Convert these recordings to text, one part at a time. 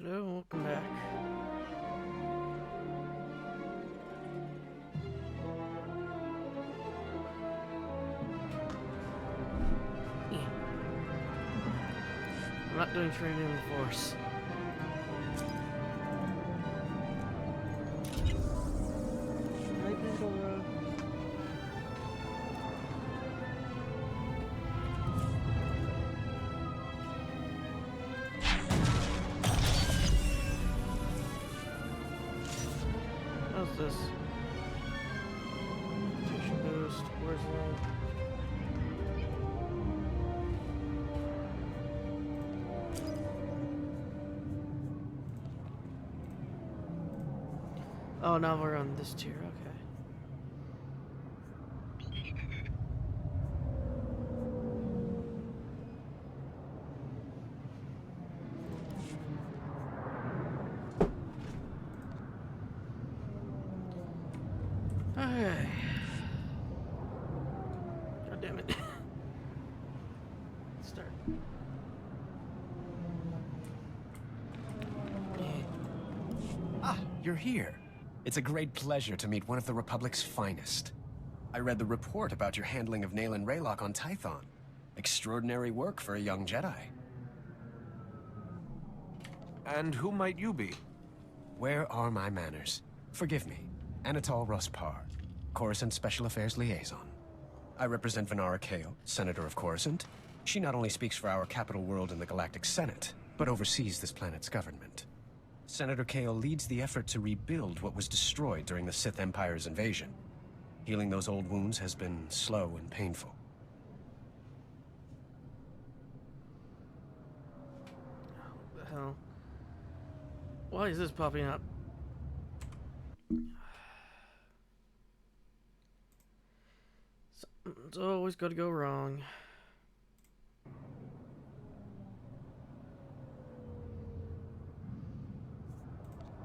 Hello, welcome back. Yeah. I'm not doing training in the Force. Hi, Pandora. How's this? Station boost. Where's that? Oh, now we're on this tier. Okay. Okay. God damn it. Let's start. Ah, you're here. It's a great pleasure to meet one of the Republic's finest. I read the report about your handling of Nayland Raylock on Tython. Extraordinary work for a young Jedi. And who might you be? Where are my manners? Forgive me. Anatol Rospar, Coruscant Special Affairs Liaison. I represent Venara Kale, Senator of Coruscant. She not only speaks for our capital world in the Galactic Senate, but oversees this planet's government. Senator Kale leads the effort to rebuild what was destroyed during the Sith Empire's invasion. Healing those old wounds has been slow and painful. What the hell? Why is this popping up? Something's always got to go wrong.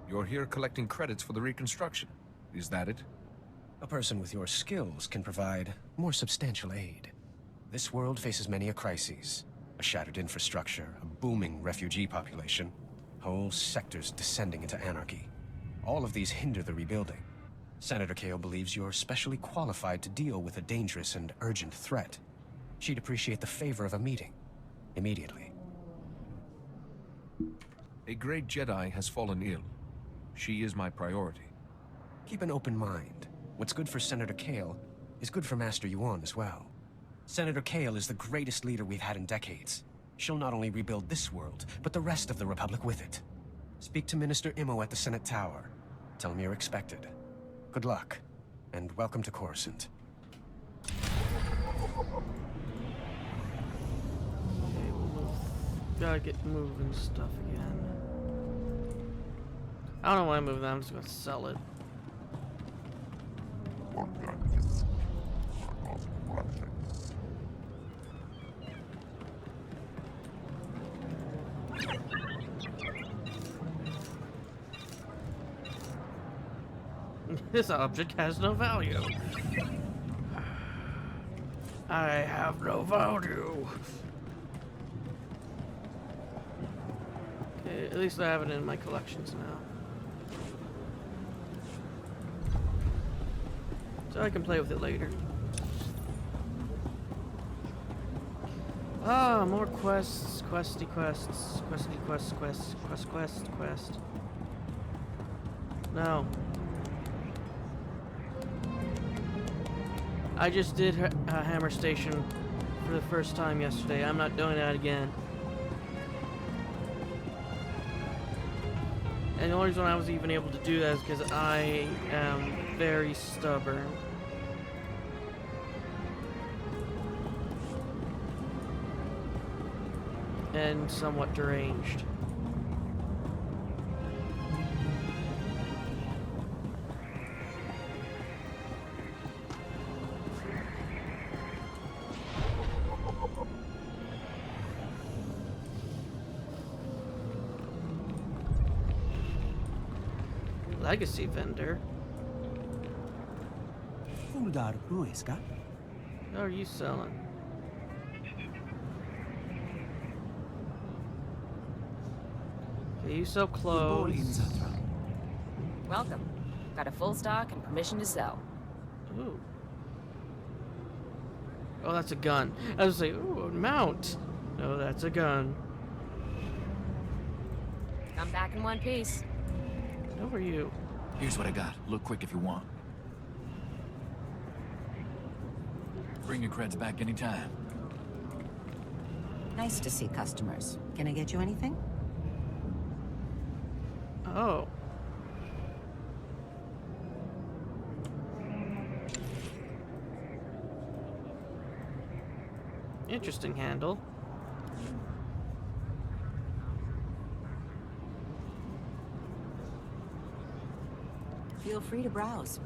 You're here collecting credits for the reconstruction. Is that it? A person with your skills can provide more substantial aid. This world faces many a crises. A shattered infrastructure, a booming refugee population, whole sectors descending into anarchy. All of these hinder the rebuilding. Senator Kale believes you're specially qualified to deal with a dangerous and urgent threat. She'd appreciate the favor of a meeting. Immediately. A great Jedi has fallen ill. She is my priority. Keep an open mind. What's good for Senator Kale is good for Master Yuan as well. Senator Kale is the greatest leader we've had in decades. She'll not only rebuild this world, but the rest of the Republic with it. Speak to Minister Imo at the Senate Tower. Tell him you're expected. Good luck, and welcome to Coruscant. Okay, we'll move. Gotta get moving stuff again. I don't know why I moved that, I'm just gonna sell it. This object has no value. I have no value. Okay, at least I have it in my collections now. So I can play with it later. Ah, more quests, questy quests, questy quest. No. I just did Hammer Station for the first time yesterday. I'm not doing that again. And the only reason I was even able to do that is because I am very stubborn. And somewhat deranged. Legacy vendor? Fuldar Rueska? How are you selling? Okay, you sell clothes. Welcome. Got a full stock and permission to sell. Ooh. Oh, that's a gun. I was like, ooh, a mount. No, that's a gun. Come back in one piece. Who are you? Here's what I got. Look quick if you want. Bring your creds back anytime. Nice to see customers. Can I get you anything? Oh. Interesting handle. Feel free to browse.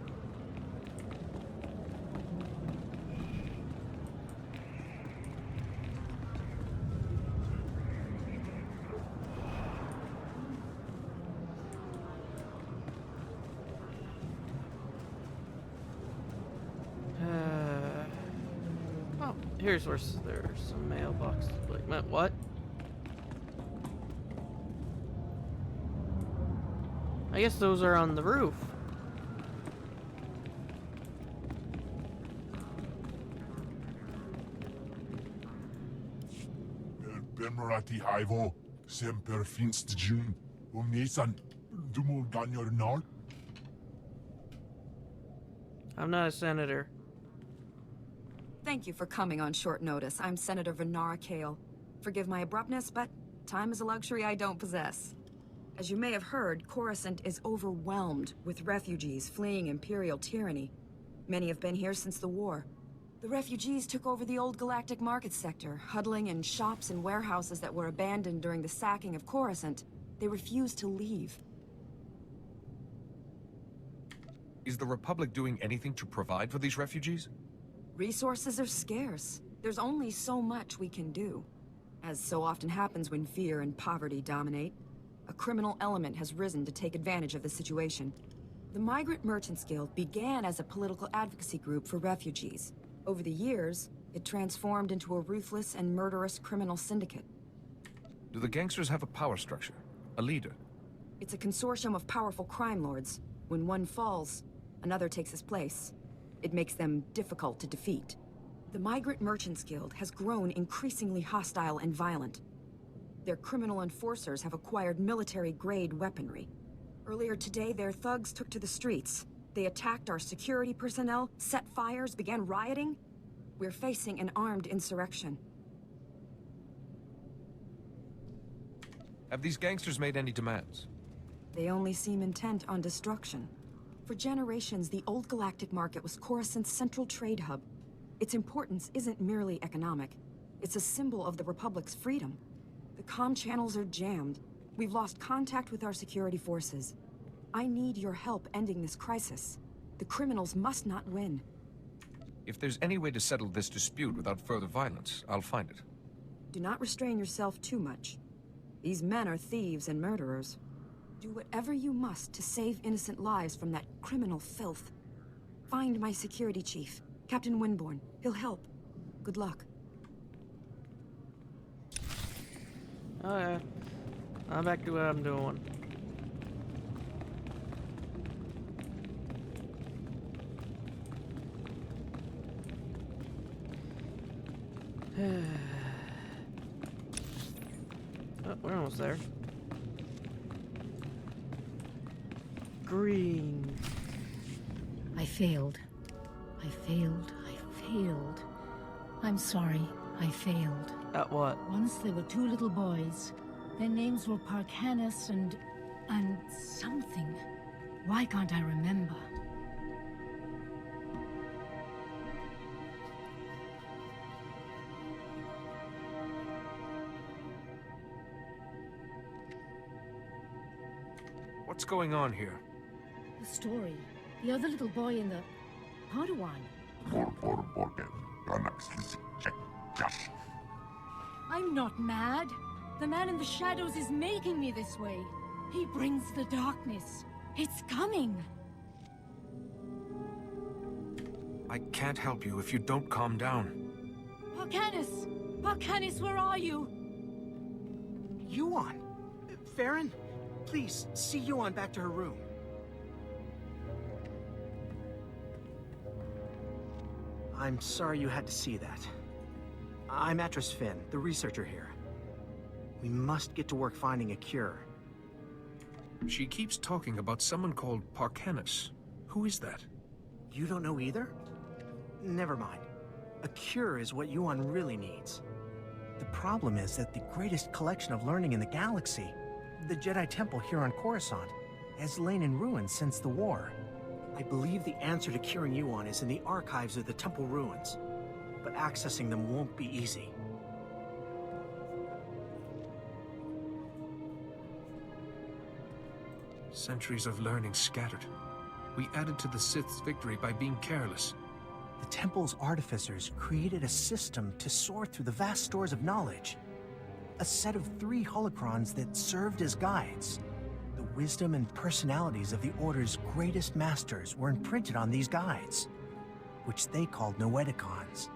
Oh, here's where there's some mailboxes. Like, what? I guess those are on the roof. Bemerati Hivo, Semper Finst June, Umnesan, Dumul Ganyor Nord. I'm not a senator. Thank you for coming on short notice. I'm Senator Venara Kale. Forgive my abruptness, but time is a luxury I don't possess. As you may have heard, Coruscant is overwhelmed with refugees fleeing Imperial tyranny. Many have been here since the war. The refugees took over the old galactic market sector, huddling in shops and warehouses that were abandoned during the sacking of Coruscant. They refused to leave. Is the Republic doing anything to provide for these refugees? Resources are scarce. There's only so much we can do. As so often happens when fear and poverty dominate, a criminal element has risen to take advantage of the situation. The Migrant Merchants Guild began as a political advocacy group for refugees. Over the years, it transformed into a ruthless and murderous criminal syndicate. Do the gangsters have a power structure? A leader? It's a consortium of powerful crime lords. When one falls, another takes his place. It makes them difficult to defeat. The Migrant Merchants Guild has grown increasingly hostile and violent. Their criminal enforcers have acquired military-grade weaponry. Earlier today, their thugs took to the streets. They attacked our security personnel, set fires, began rioting. We're facing an armed insurrection. Have these gangsters made any demands? They only seem intent on destruction. For generations, the old galactic market was Coruscant's central trade hub. Its importance isn't merely economic. It's a symbol of the Republic's freedom. The comm channels are jammed. We've lost contact with our security forces. I need your help ending this crisis. The criminals must not win. If there's any way to settle this dispute without further violence, I'll find it. Do not restrain yourself too much. These men are thieves and murderers. Do whatever you must to save innocent lives from that criminal filth. Find my security chief, Captain Winborn. He'll help. Good luck. Okay. I'm back to what I'm doing. Oh, we're almost there. Green. I failed. I failed. I failed. I'm sorry. I failed. At what? Once there were two little boys. Their names were Parcanis and something. Why can't I remember? What's going on here? The story. The other little boy in the Padawan. I'm not mad. The man in the shadows is making me this way. He brings the darkness. It's coming. I can't help you if you don't calm down. Parcanis! Parcanis, where are you? Yuan! Farron, Please, see Yuan back to her room. I'm sorry you had to see that. I'm Atris Finn, the researcher here. We must get to work finding a cure. She keeps talking about someone called Parcanus. Who is that? You don't know either? Never mind. A cure is what Yuan really needs. The problem is that the greatest collection of learning in the galaxy, the Jedi Temple here on Coruscant, has lain in ruins since the war. I believe the answer to curing Yuan is in the archives of the temple ruins, but accessing them won't be easy. Centuries of learning scattered. We added to the Sith's victory by being careless. The temple's artificers created a system to sort through the vast stores of knowledge. A set of 3 holocrons that served as guides. The wisdom and personalities of the Order's greatest masters were imprinted on these guides, which they called Noeticons.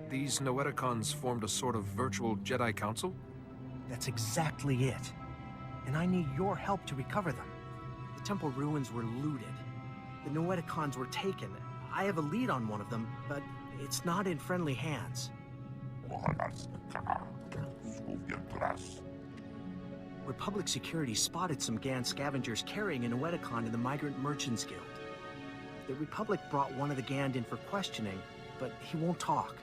These Noeticons formed a sort of virtual Jedi Council? That's exactly it. And I need your help to recover them. The temple ruins were looted. The Noeticons were taken. I have a lead on one of them, but it's not in friendly hands. Republic security spotted some Gan scavengers carrying a Noeticon in the Migrant Merchants Guild. The Republic brought one of the Gand in for questioning, but he won't talk.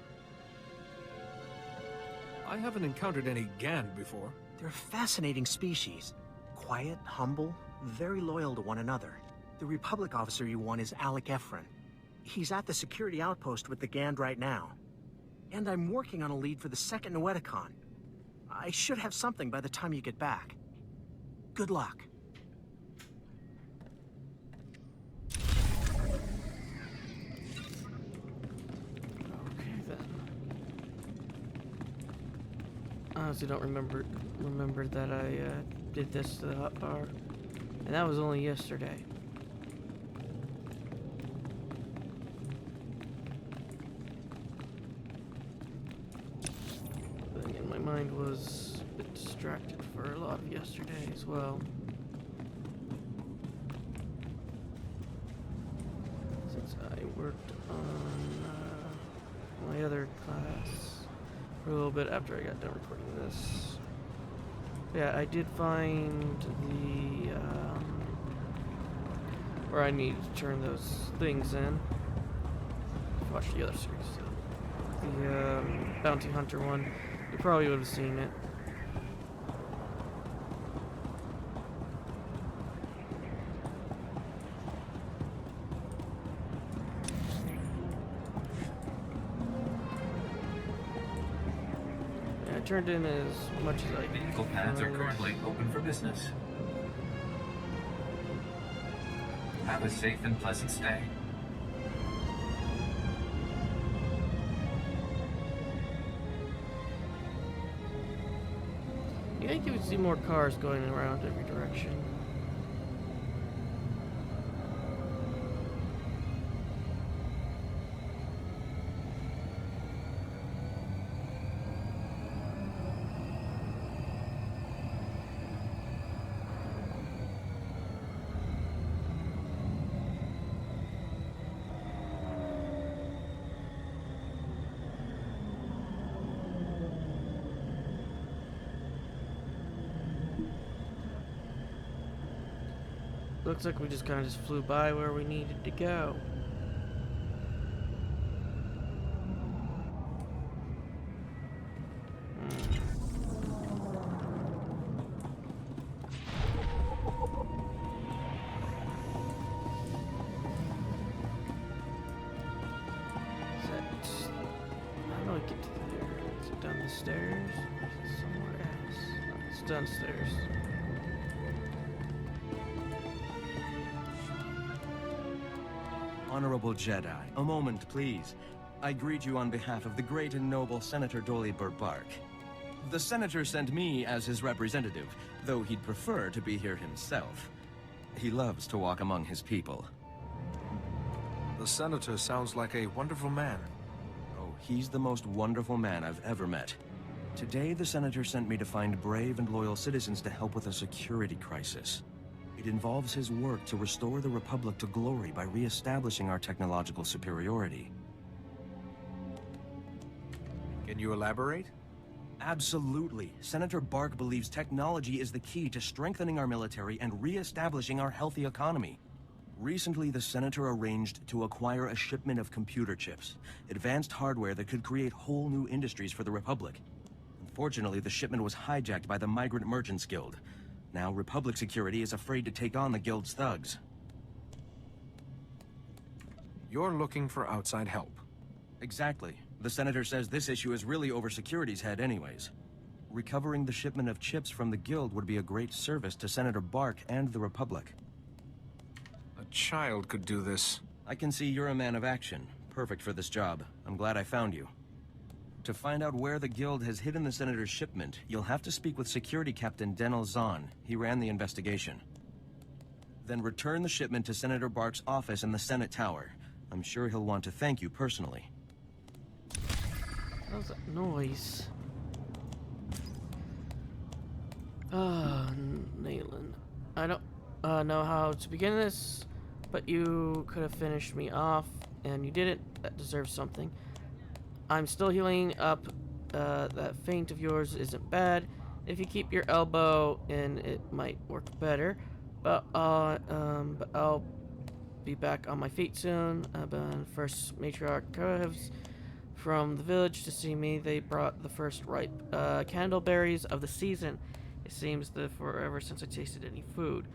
I haven't encountered any Gand before. They're a fascinating species. Quiet, humble, very loyal to one another. The Republic officer you want is Alec Efron. He's at the security outpost with the Gand right now. And I'm working on a lead for the second Noeticon. I should have something by the time you get back. Good luck. Okay then. I honestly don't remember that I did this to the hot bar, and that was only yesterday. But again, my mind was a bit distracted for a lot of yesterday as well. Since I worked on my other class for a little bit after I got done recording this. Yeah, I did find the, where I needed to turn those things in. Watch the other series, so. The, Bounty Hunter one. You probably would have seen it. I turned in as much as I could. Vehicle pads are currently open for business. Have a safe and pleasant stay. You think you would see more cars going around every direction? Looks like we just kind of flew by where we needed to go. How do I get to there? Is it down the stairs? Or is it somewhere else? No, it's downstairs. Honorable Jedi, a moment, please. I greet you on behalf of the great and noble Senator Dolly Burbark. The Senator sent me as his representative, though he'd prefer to be here himself. He loves to walk among his people. The Senator sounds like a wonderful man. Oh, he's the most wonderful man I've ever met. Today, the Senator sent me to find brave and loyal citizens to help with a security crisis. It involves his work to restore the Republic to glory by re-establishing our technological superiority. Can you elaborate? Absolutely. Senator Bark believes technology is the key to strengthening our military and re-establishing our healthy economy. Recently, the Senator arranged to acquire a shipment of computer chips, advanced hardware that could create whole new industries for the Republic. Unfortunately, the shipment was hijacked by the Migrant Merchants Guild. Now, Republic security is afraid to take on the Guild's thugs. You're looking for outside help. Exactly. The Senator says this issue is really over security's head anyways. Recovering the shipment of chips from the Guild would be a great service to Senator Bark and the Republic. A child could do this. I can see you're a man of action. Perfect for this job. I'm glad I found you. To find out where the Guild has hidden the Senator's shipment, you'll have to speak with Security Captain Denel Zahn. He ran the investigation. Then return the shipment to Senator Bark's office in the Senate Tower. I'm sure he'll want to thank you personally. What was that noise? Nayland. I don't know how to begin this, but you could have finished me off, and you didn't. That deserves something. I'm still healing up. That feint of yours isn't bad. If you keep your elbow in, it might work better. But I'll be back on my feet soon. First matriarch Curves from the village to see me. They brought the first ripe candleberries of the season. It seems forever since I tasted any food.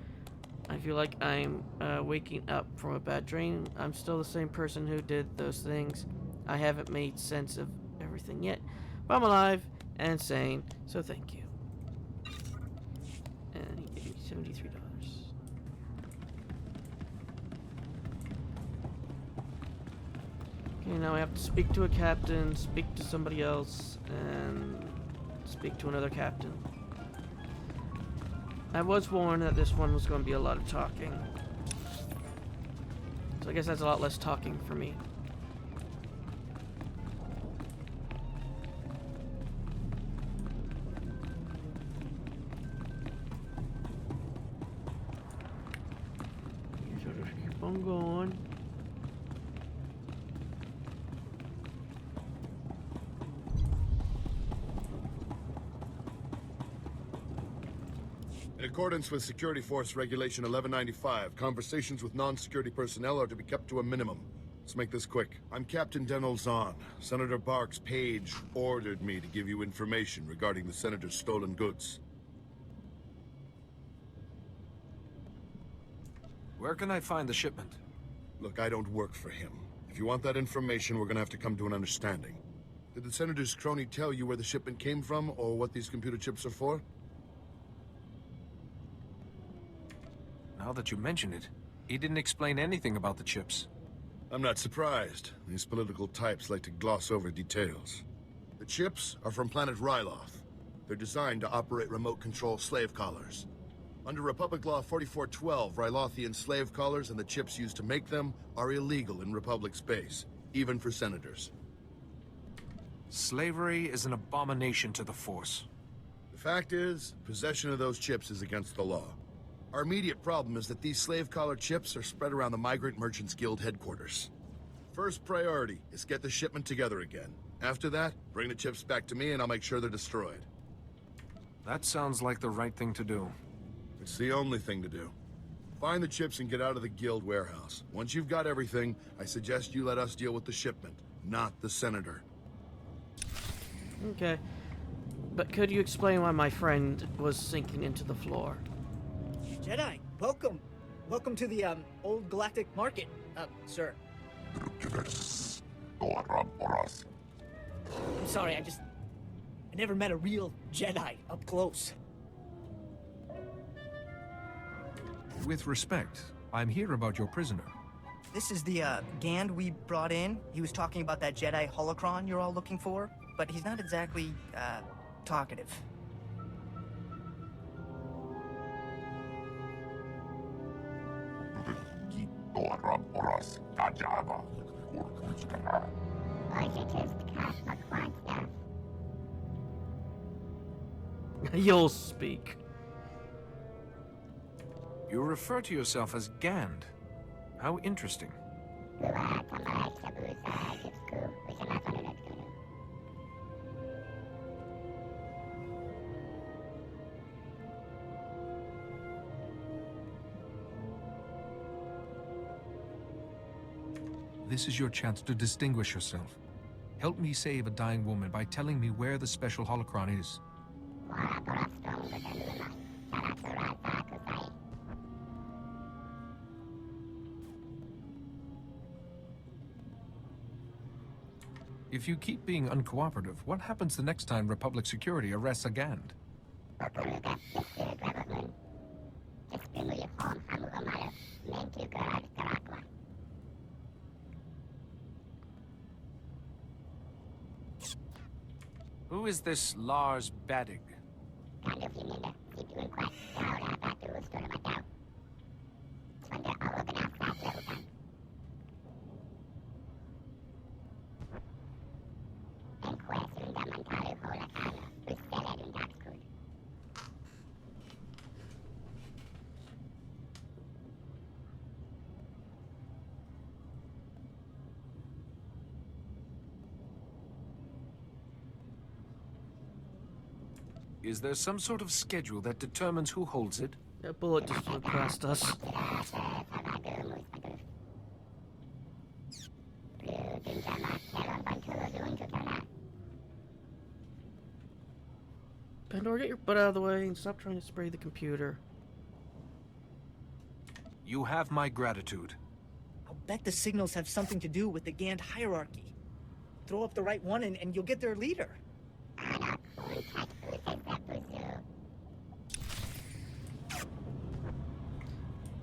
I feel like I'm waking up from a bad dream. I'm still the same person who did those things. I haven't made sense of everything yet, but I'm alive and sane, so thank you. And he gave me $73. Okay, now I have to speak to a captain, speak to somebody else, and speak to another captain. I was warned that this one was going to be a lot of talking. So I guess that's a lot less talking for me. So just keep on going. In accordance with Security Force Regulation 1195, conversations with non-security personnel are to be kept to a minimum. Let's make this quick. I'm Captain Denel Zahn. Senator Bark's page ordered me to give you information regarding the Senator's stolen goods. Where can I find the shipment? Look, I don't work for him. If you want that information, we're gonna have to come to an understanding. Did the Senator's crony tell you where the shipment came from, or what these computer chips are for? Now that you mention it, he didn't explain anything about the chips. I'm not surprised. These political types like to gloss over details. The chips are from planet Ryloth. They're designed to operate remote control slave collars. Under Republic Law 4412, Rylothian slave collars and the chips used to make them are illegal in Republic space, even for senators. Slavery is an abomination to the Force. The fact is, possession of those chips is against the law. Our immediate problem is that these slave collar chips are spread around the Migrant Merchants Guild headquarters. First priority is get the shipment together again. After that, bring the chips back to me and I'll make sure they're destroyed. That sounds like the right thing to do. It's the only thing to do. Find the chips and get out of the Guild warehouse. Once you've got everything, I suggest you let us deal with the shipment, not the Senator. Okay. But could you explain why my friend was sinking into the floor? Jedi, welcome. Welcome to the, Old Galactic Market, sir. I'm sorry, I never met a real Jedi up close. With respect, I'm here about your prisoner. This is the, Gand we brought in. He was talking about that Jedi holocron you're all looking for, but he's not exactly, talkative. You'll speak. You refer to yourself as Gand. How interesting. This is your chance to distinguish yourself. Help me save a dying woman by telling me where the special holocron is. If you keep being uncooperative, what happens the next time Republic Security arrests a Gand? Who is this Lars Badig? Is there some sort of schedule that determines who holds it? That bullet just flew past us. Pandora, get your butt out of the way and stop trying to spray the computer. You have my gratitude. I'll bet the signals have something to do with the Gand hierarchy. Throw up the right one and you'll get their leader.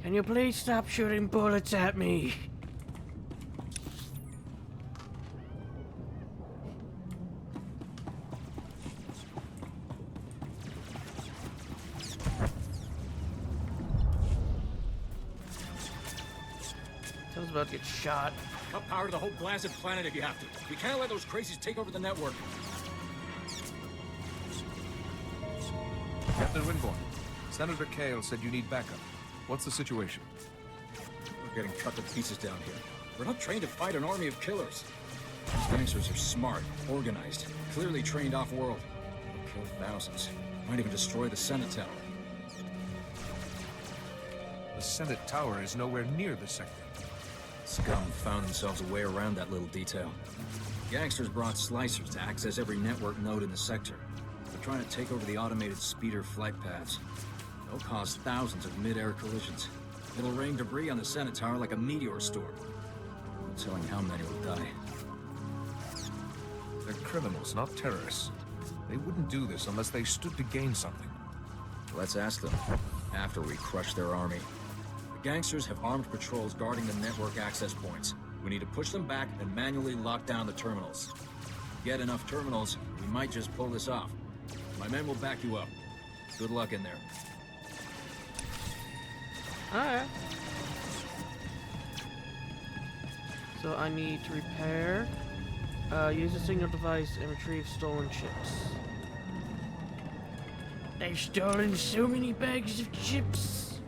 Can you please stop shooting bullets at me? I was about to get shot. Cut power to the whole blasted planet if you have to. We can't let those crazies take over the network. Captain Winborn, Senator Kale said you need backup. What's the situation? We're getting cut to pieces down here. We're not trained to fight an army of killers. These gangsters are smart, organized, clearly trained off-world. They'll kill thousands. Might even destroy the Senate Tower. The Senate Tower is nowhere near the sector. Scum found themselves a way around that little detail. Gangsters brought slicers to access every network node in the sector. They're trying to take over the automated speeder flight paths. They'll cause thousands of mid-air collisions. It'll rain debris on the Senate Tower like a meteor storm. No telling how many will die. They're criminals, not terrorists. They wouldn't do this unless they stood to gain something. Let's ask them, after we crush their army. The gangsters have armed patrols guarding the network access points. We need to push them back and manually lock down the terminals. If we get enough terminals, we might just pull this off. My men will back you up. Good luck in there. Alright. So I need to repair, use a signal device and retrieve stolen chips. They've stolen so many bags of chips.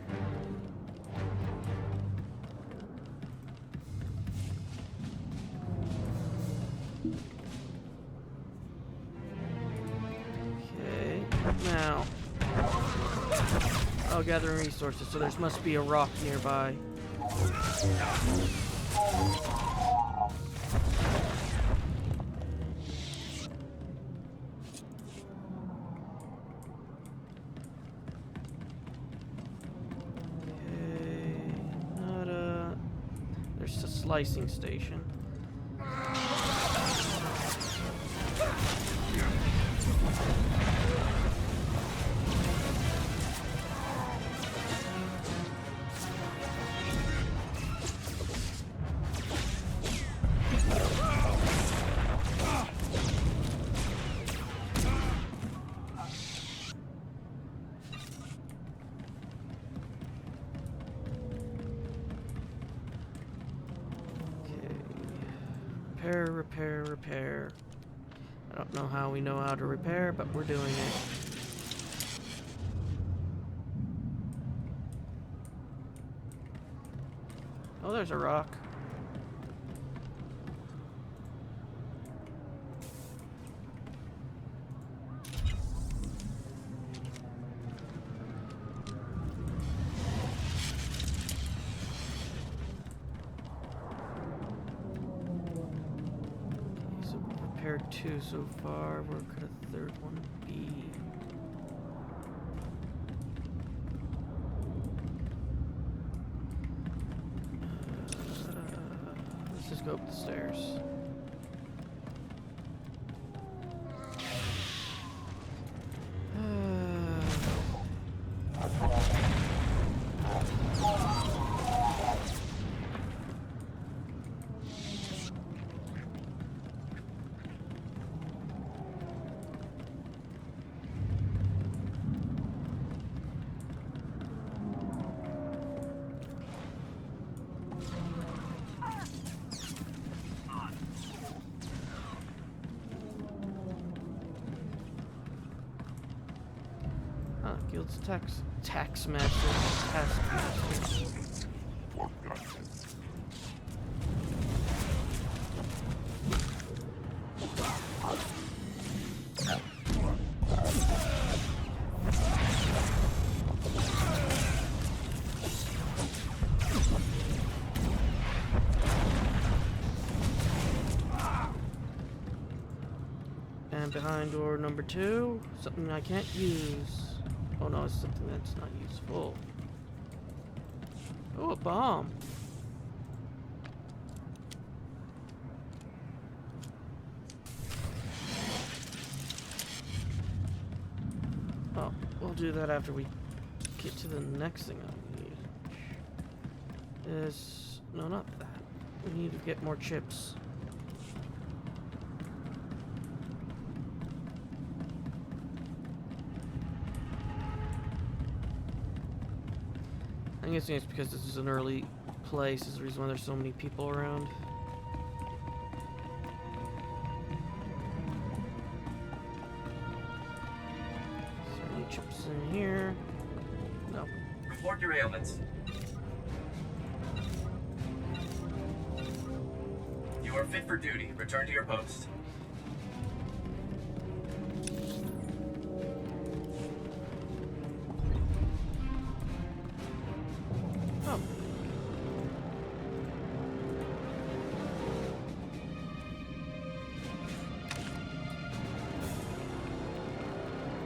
Okay, now. Oh, gathering resources, so there must be a rock nearby. Okay, nada. There's a slicing station. Repair. I don't know how we know how to repair, but we're doing it. Oh, there's a rock. Okay, so we prepared 2 so far. Where could a 3rd one be? Let's just go up the stairs. Guild's tax master, taskmaster. And behind door number 2, something I can't use. Oh no, it's something that's not useful. Oh, a bomb. Oh, we'll do that after we get to the next thing I need. No, not that. We need to get more chips. I'm guessing it's because this is an early place. Is the reason why there's so many people around. Is there any chips in here? No. Report your ailments. You are fit for duty. Return to your post.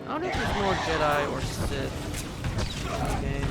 I wonder if there's more Jedi or Sith in the game.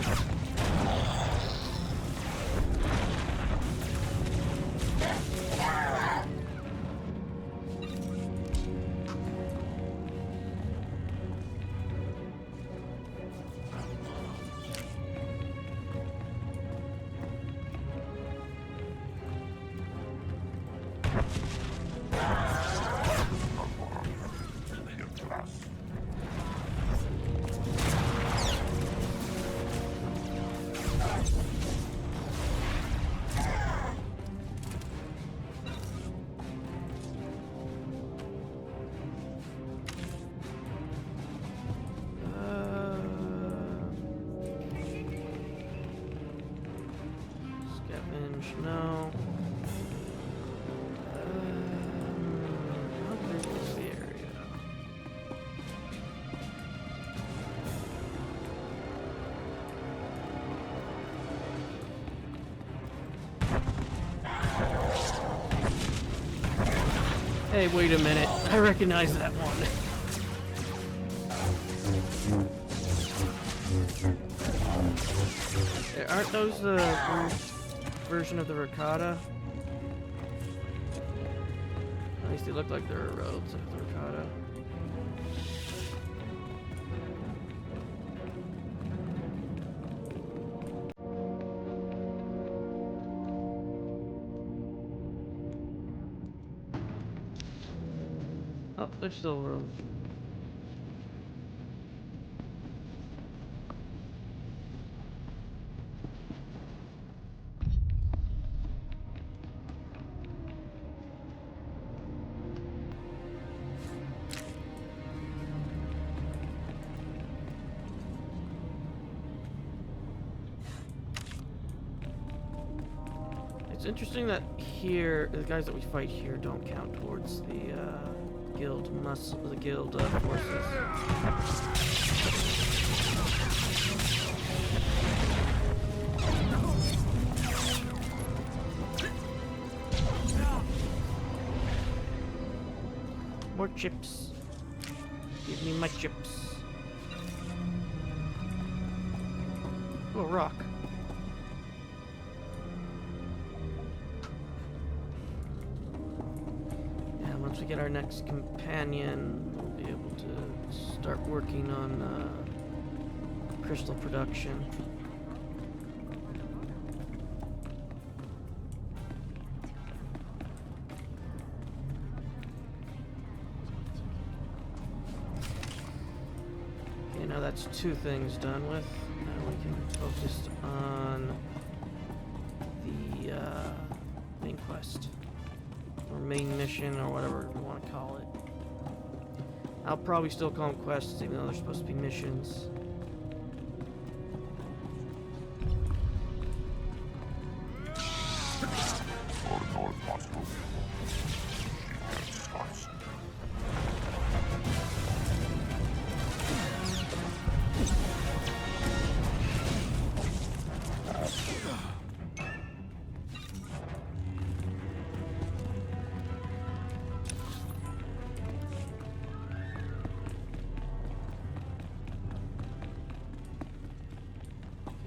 No. How big is the area? Hey, wait a minute. I recognize that one. Aren't those the version of the ricotta? At least they look like they're roads of the ricotta. Oh, there's still room. It's interesting that here, the guys that we fight here don't count towards the guild forces. More chips. Give me my chips. Oh, rock. Yeah, once we get our next companion, we'll be able to start working on crystal production. Okay, now that's 2 things done with. Now we can focus on the main quest. Or main mission, or whatever you want to call it. I'll probably still call them quests, even though they're supposed to be missions.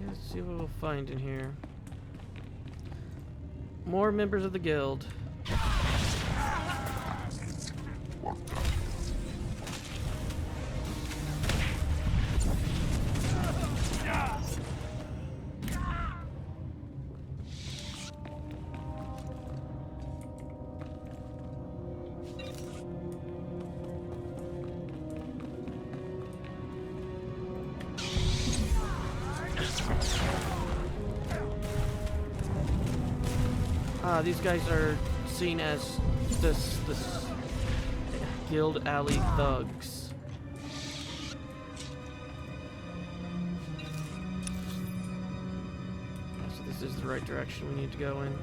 Let's see what we'll find in here. More members of the guild. These guys are seen as this guild alley thugs. So this is the right direction we need to go in.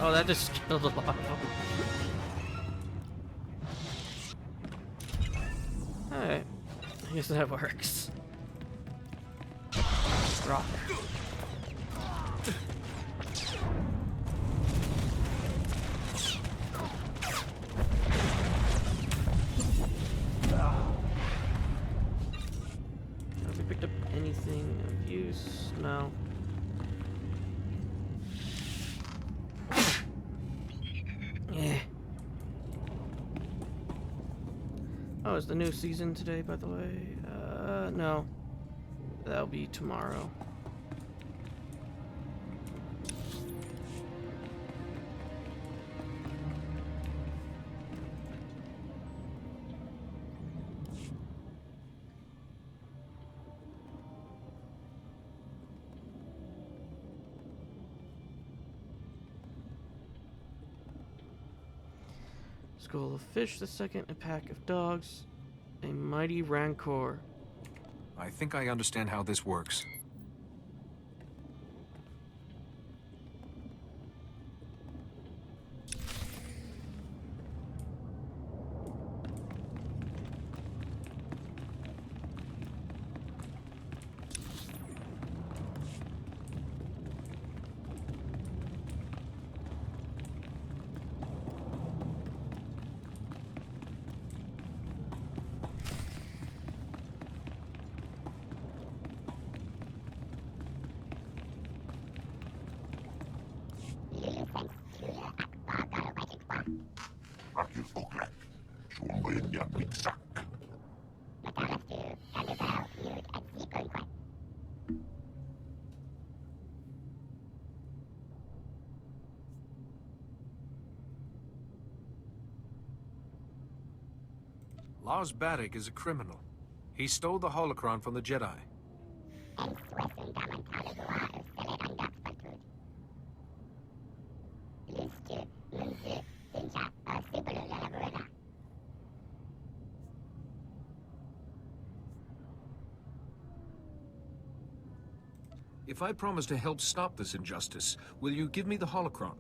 Oh, that just killed a lot of them. Alright. I guess that works. Rock. Have we picked up anything of use? No. Oh, is the new season today, by the way? No. That'll be tomorrow. School of fish, the second, a pack of dogs, a mighty rancor. I think I understand how this works. Lars Barrick is a criminal. He stole the holocron from the Jedi. If I promise to help stop this injustice, will you give me the holocron?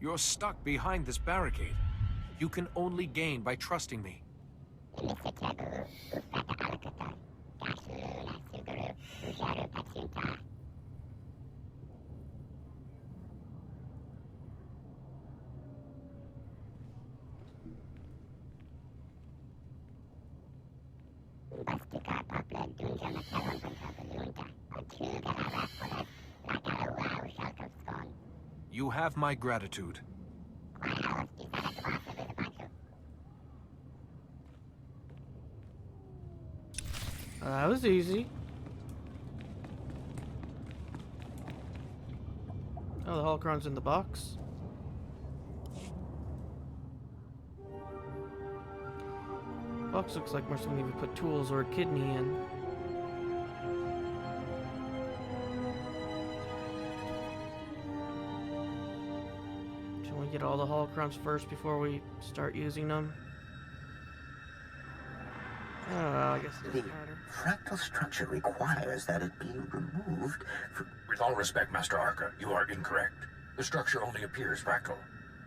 You're stuck behind this barricade. You can only gain by trusting me. You have my gratitude. That was easy. Oh, the holocron's in the box. Box looks like more something you would put tools or a kidney in. Should we get all the holocrons first before we start using them? Oh, I guess it doesn't matter. Fractal structure requires that it be removed from... With all respect, Master Arca, you are incorrect. The structure only appears fractal.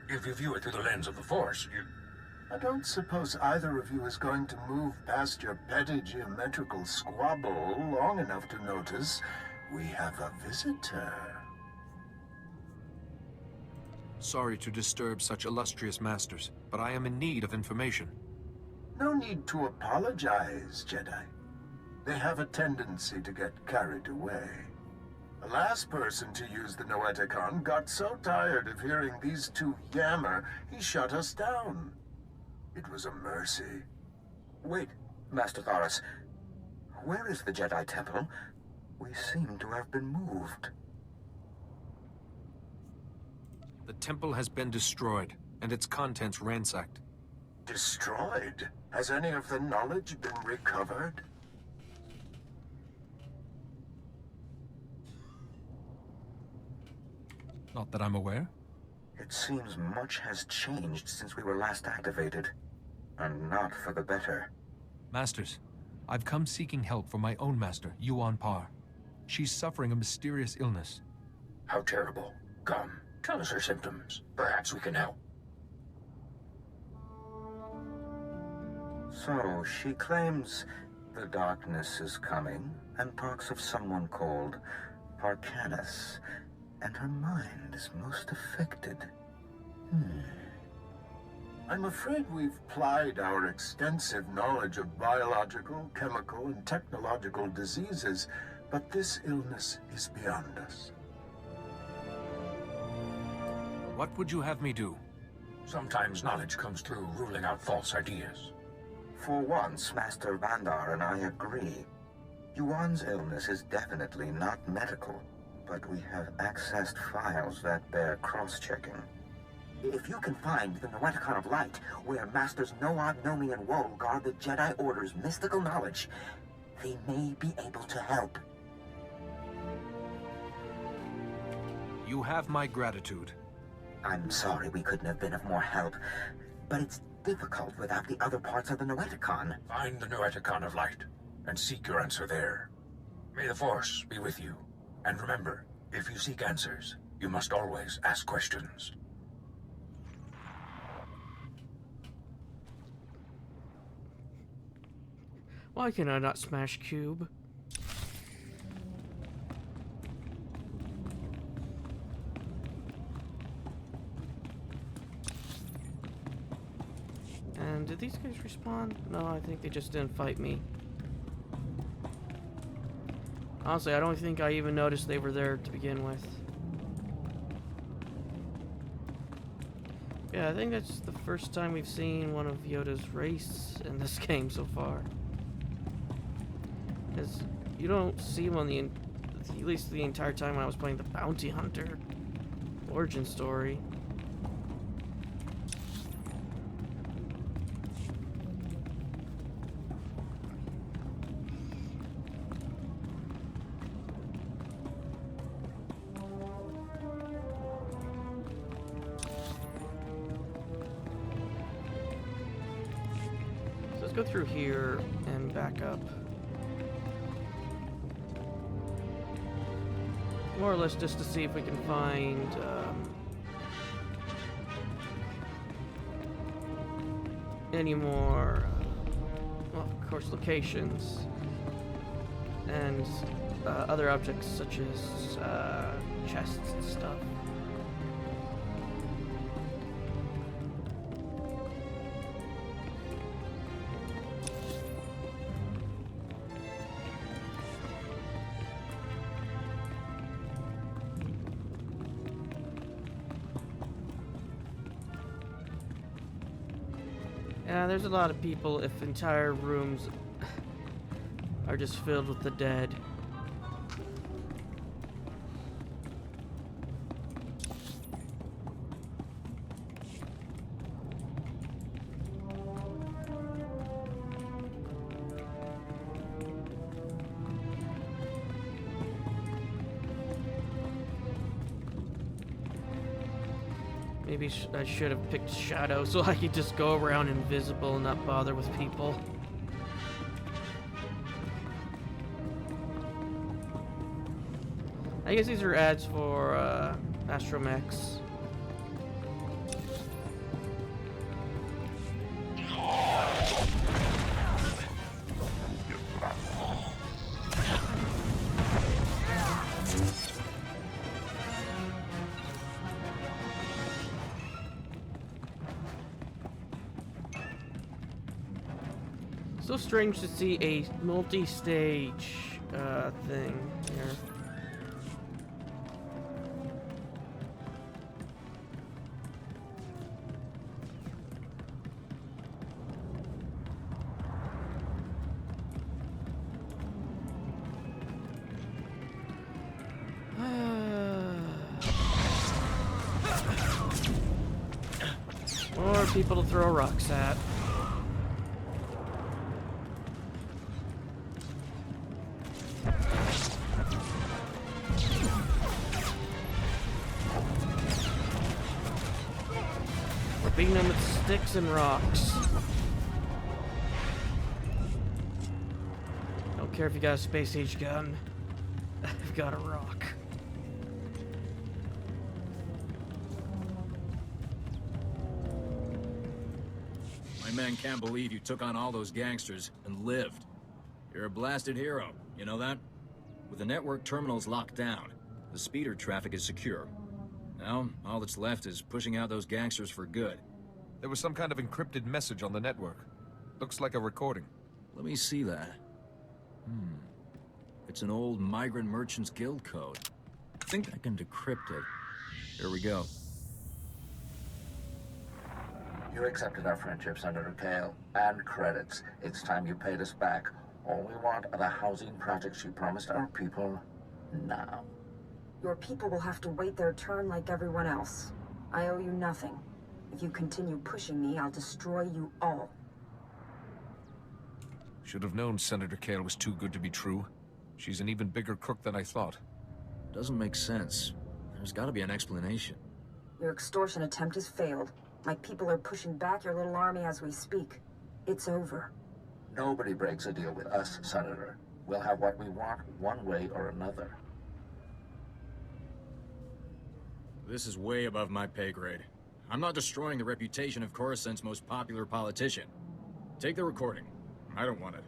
If you view it through the lens of the Force, you... I don't suppose either of you is going to move past your petty geometrical squabble long enough to notice we have a visitor. Sorry to disturb such illustrious masters, but I am in need of information. No need to apologize, Jedi. They have a tendency to get carried away. The last person to use the Noeticon got so tired of hearing these two yammer, he shut us down. It was a mercy. Wait, Master Thoris. Where is the Jedi Temple? We seem to have been moved. The temple has been destroyed, and its contents ransacked. Destroyed? Has any of the knowledge been recovered? Not that I'm aware. It seems much has changed since we were last activated, and not for the better. Masters, I've come seeking help for my own master, Yuan Par. She's suffering a mysterious illness. How terrible. Come, tell us her symptoms. Perhaps we can help. So, she claims the darkness is coming, and talks of someone called Parcanus, and her mind is most affected. I'm afraid we've plied our extensive knowledge of biological, chemical, and technological diseases, but this illness is beyond us. What would you have me do? Sometimes knowledge comes through ruling out false ideas. For once, Master Vandar and I agree. Yuan's illness is definitely not medical, but we have accessed files that bear cross-checking. If you can find the Noeticon of Light, where Masters Noad, Nomi, and Woe guard the Jedi Order's mystical knowledge, they may be able to help. You have my gratitude. I'm sorry we couldn't have been of more help, but it's difficult without the other parts of the Noeticon. Find the Noeticon of Light, and seek your answer there. May the Force be with you. And remember, if you seek answers, you must always ask questions. Why can I not smash cube? And did these guys respawn? No, I think they just didn't fight me. Honestly, I don't think I even noticed they were there to begin with. Yeah, I think that's the first time we've seen one of Yoda's race in this game so far. Because you don't see him on at least the entire time I was playing the Bounty Hunter origin story. So let's go through here and back up. More or less just to see if we can find any more, well, of course, locations and other objects such as chests and stuff. Yeah, there's a lot of people if entire rooms are just filled with the dead. Maybe I should have picked Shadow so I could just go around invisible and not bother with people. I guess these are ads for Astromechs. So strange to see a multi-stage thing here. More people to throw rocks at. Beating them with sticks and rocks. Don't care if you got a space age gun. I've got a rock. My men can't believe you took on all those gangsters and lived. You're a blasted hero, you know that? With the network terminals locked down, the speeder traffic is secure. Now, all that's left is pushing out those gangsters for good. There was some kind of encrypted message on the network. Looks like a recording. Let me see that. It's an old Migrant Merchants Guild code. I think I can decrypt it. Here we go. You accepted our friendship, Senator Kale, and credits. It's time you paid us back. All we want are the housing projects you promised our people now. Your people will have to wait their turn like everyone else. I owe you nothing. If you continue pushing me, I'll destroy you all. Should have known Senator Kale was too good to be true. She's an even bigger crook than I thought. Doesn't make sense. There's gotta be an explanation. Your extortion attempt has failed. My people are pushing back your little army as we speak. It's over. Nobody breaks a deal with us, Senator. We'll have what we want one way or another. This is way above my pay grade. I'm not destroying the reputation of Coruscant's most popular politician. Take the recording. I don't want it.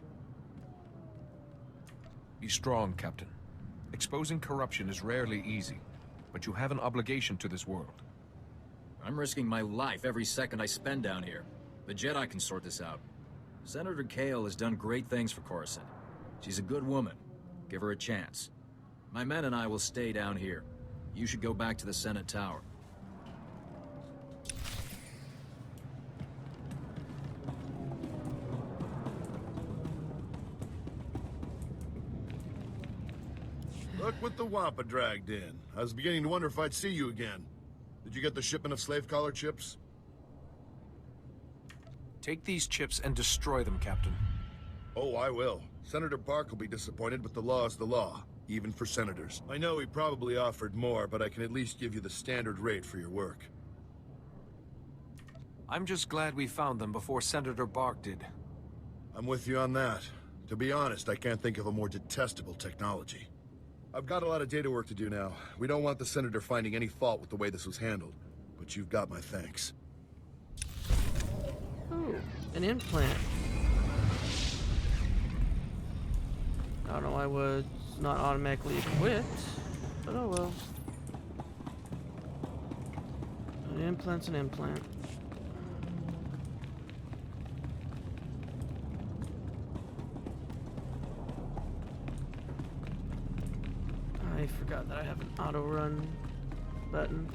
Be strong, Captain. Exposing corruption is rarely easy, but you have an obligation to this world. I'm risking my life every second I spend down here. The Jedi can sort this out. Senator Kale has done great things for Coruscant. She's a good woman. Give her a chance. My men and I will stay down here. You should go back to the Senate Tower. the Wampa dragged in. I was beginning to wonder if I'd see you again. Did you get the shipment of slave collar chips? Take these chips and destroy them, Captain. Oh, I will. Senator Bark will be disappointed, but the law is the law, even for senators. I know he probably offered more, but I can at least give you the standard rate for your work. I'm just glad we found them before Senator Bark did. I'm with you on that. To be honest, I can't think of a more detestable technology. I've got a lot of data work to do now. We don't want the Senator finding any fault with the way this was handled, but you've got my thanks. Ooh, an implant. I don't know why it was not automatically equipped, but oh well. An implant's an implant. I forgot that I have an auto run button.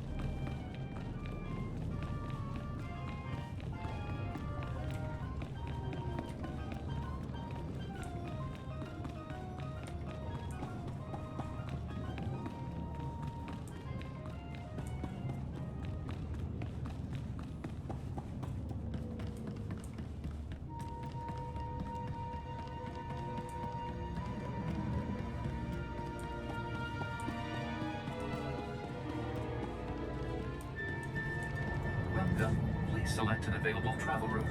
Welcome. Please select an available travel route.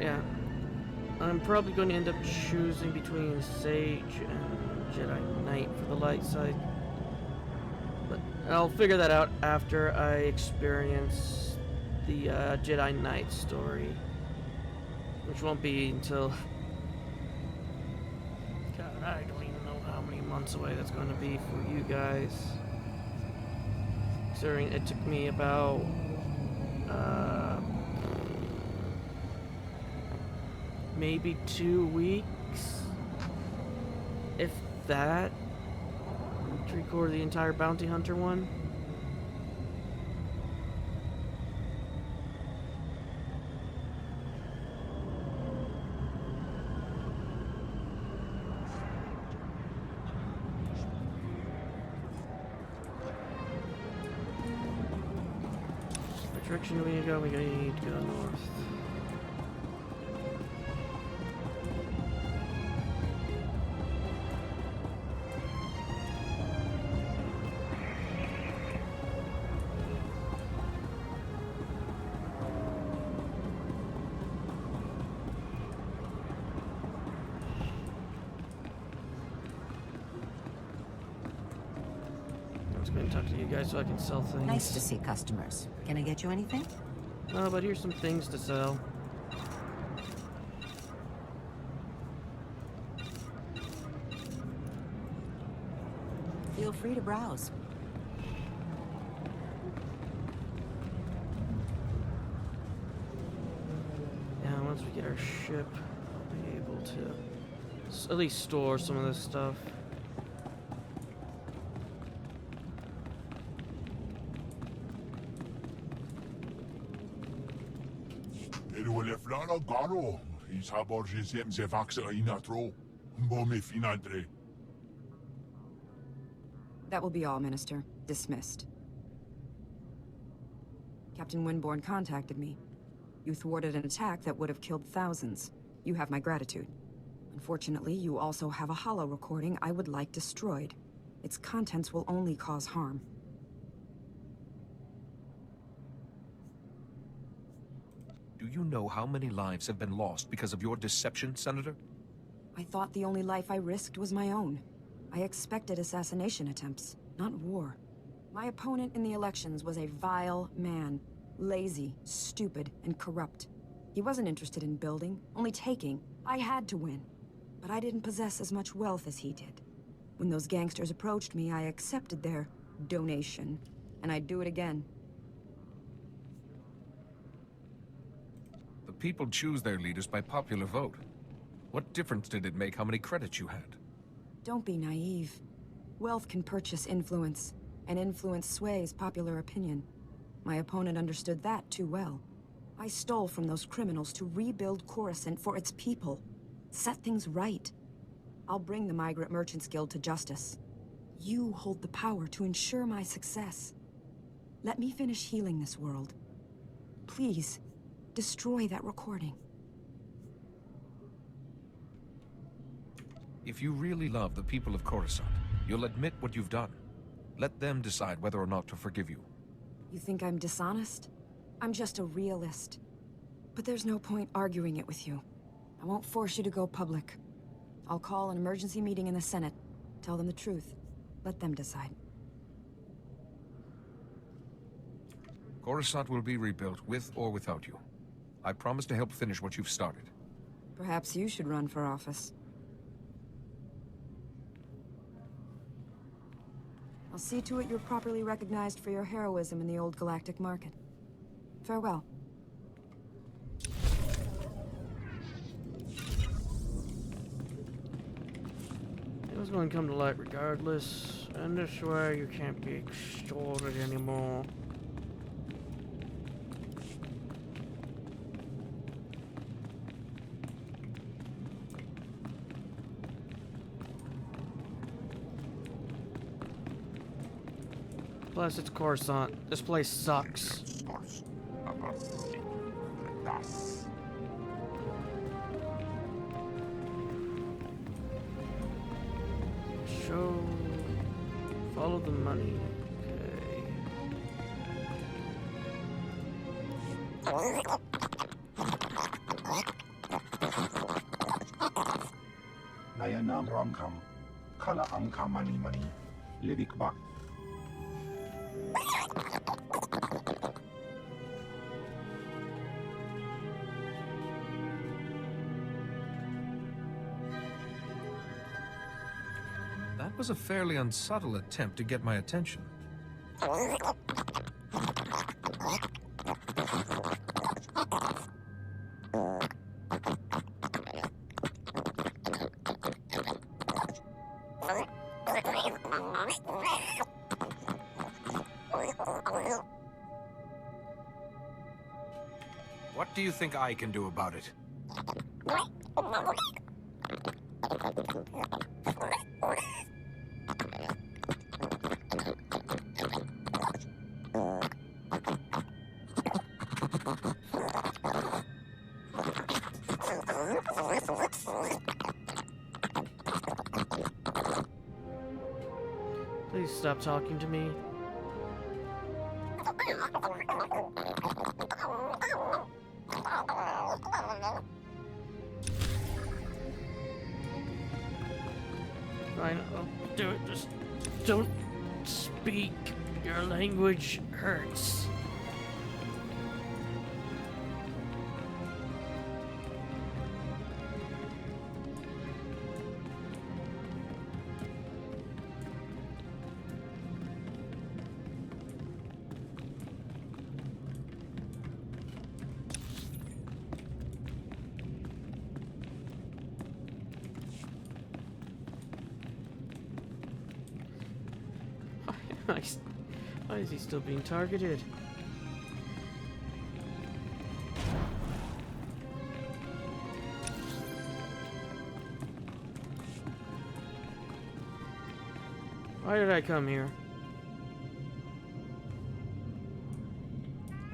Yeah. I'm probably going to end up choosing between Sage and Jedi Knight for the light side. But I'll figure that out after I experience the Jedi Knight story. Which won't be until... God, I don't even know how many months away that's going to be for you guys. Considering it took me about... maybe 2 weeks, if that, to record the entire Bounty Hunter one. Which direction do we need to go? We need to go north. Talk to you guys so I can sell things. Nice to see customers. Can I get you anything? No, but here's some things to sell. Feel free to browse. Yeah, once we get our ship, I'll be able to at least store some of this stuff. That will be all, Minister. Dismissed. Captain Winborn contacted me. You thwarted an attack that would have killed thousands. You have my gratitude. Unfortunately, you also have a holo recording I would like destroyed. Its contents will only cause harm. Do you know how many lives have been lost because of your deception, Senator? I thought the only life I risked was my own. I expected assassination attempts, not war. My opponent in the elections was a vile man. Lazy, stupid, and corrupt. He wasn't interested in building, only taking. I had to win. But I didn't possess as much wealth as he did. When those gangsters approached me, I accepted their donation. And I'd do it again. The people choose their leaders by popular vote. What difference did it make how many credits you had? Don't be naive. Wealth can purchase influence, and influence sways popular opinion. My opponent understood that too well. I stole from those criminals to rebuild Coruscant for its people. Set things right. I'll bring the Migrant Merchants Guild to justice. You hold the power to ensure my success. Let me finish healing this world. Please, destroy that recording. If you really love the people of Coruscant, you'll admit what you've done. Let them decide whether or not to forgive you. You think I'm dishonest? I'm just a realist. But there's no point arguing it with you. I won't force you to go public. I'll call an emergency meeting in the Senate. Tell them the truth. Let them decide. Coruscant will be rebuilt with or without you. I promise to help finish what you've started. Perhaps you should run for office. I'll see to it you're properly recognized for your heroism in the old galactic market. Farewell. It was going to come to light regardless, and I swear you can't be extorted anymore. Plus, it's Coruscant. This place sucks. Show. Follow the money. Okay. Nayanam Ramkam. Kala Amka Mani Mani. Livik Bak. That was a fairly unsubtle attempt to get my attention. What do you think I can do about it? Please stop talking to me. Fine, I'll do it. Just don't speak. Your language hurts. Why is he still being targeted? Why did I come here?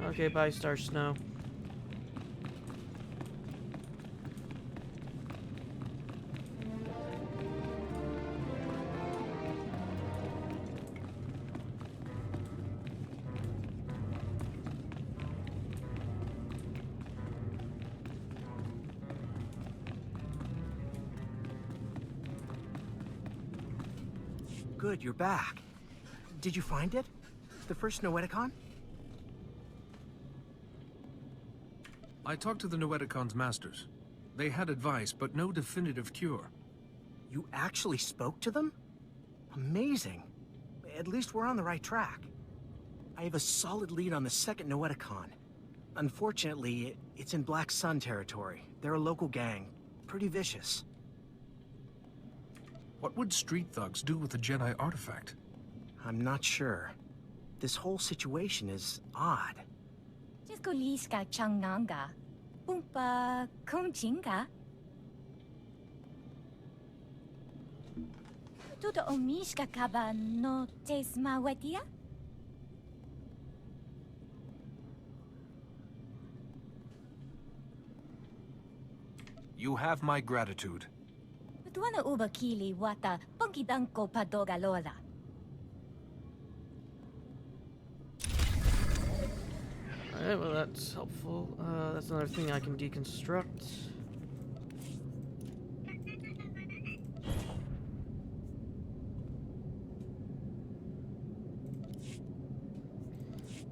Okay, bye, Star Snow. Good, you're back. Did you find it? The first Noeticon? I talked to the Noeticon's masters. They had advice, but no definitive cure. You actually spoke to them? Amazing. At least we're on the right track. I have a solid lead on the second Noeticon. Unfortunately, it's in Black Sun territory. They're a local gang. Pretty vicious. What would street thugs do with a Jedi artifact? I'm not sure. This whole situation is odd. Tuto omishka kaba no tesma wetia? You have my gratitude. Tuana uba kili wata pongkidanko padoga lola. Alright, well that's helpful. That's another thing I can deconstruct.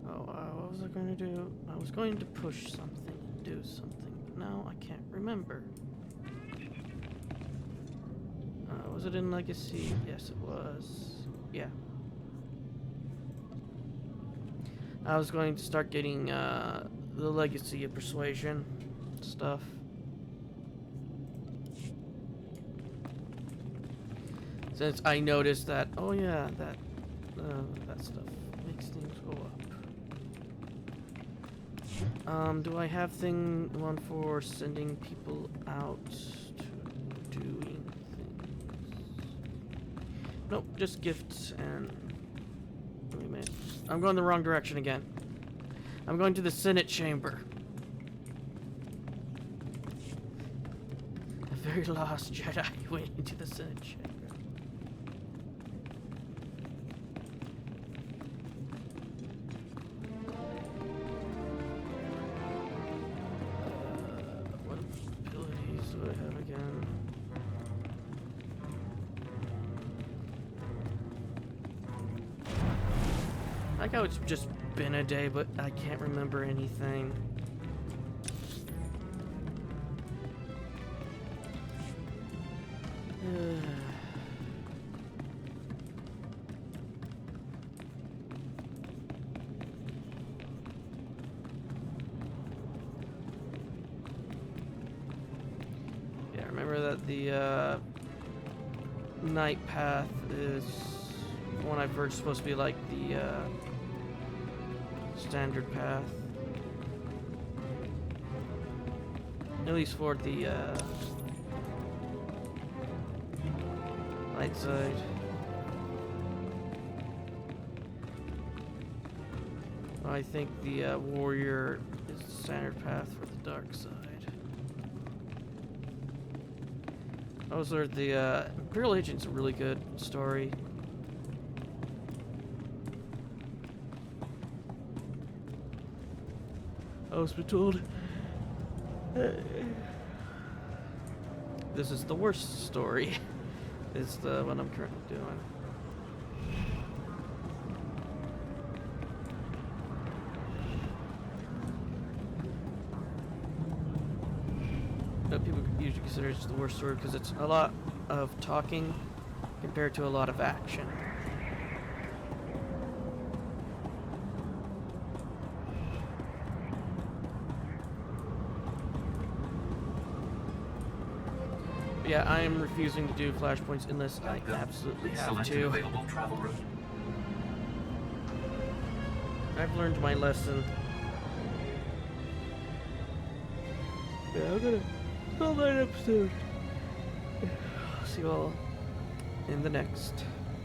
What was I going to do? I was going to push something and do something, but now I can't remember. Was it in Legacy? Yes, it was. Yeah. I was going to start getting the Legacy of Persuasion stuff. Since I noticed that, oh yeah, that stuff makes things go up. Do I have one for sending people out to doing things? Nope, just gifts and... Wait a minute. I'm going the wrong direction again. I'm going to the Senate chamber. A very lost Jedi went into the Senate chamber. What abilities do I have again? I like how it's just been a day, but I can't remember anything. Yeah, remember that the night path is one I've heard supposed to be like the standard path. At least for the light side. I think the warrior is the standard path for the dark side. Also, the Imperial Agent's a really good story. I was told this is the worst story. It's the one I'm currently doing. People usually consider it the worst story because it's a lot of talking compared to a lot of action. Yeah, I am refusing to do flashpoints unless I absolutely have to. Available travel route. I've learned my lesson. Yeah, I'm gonna call that episode. See you all in the next.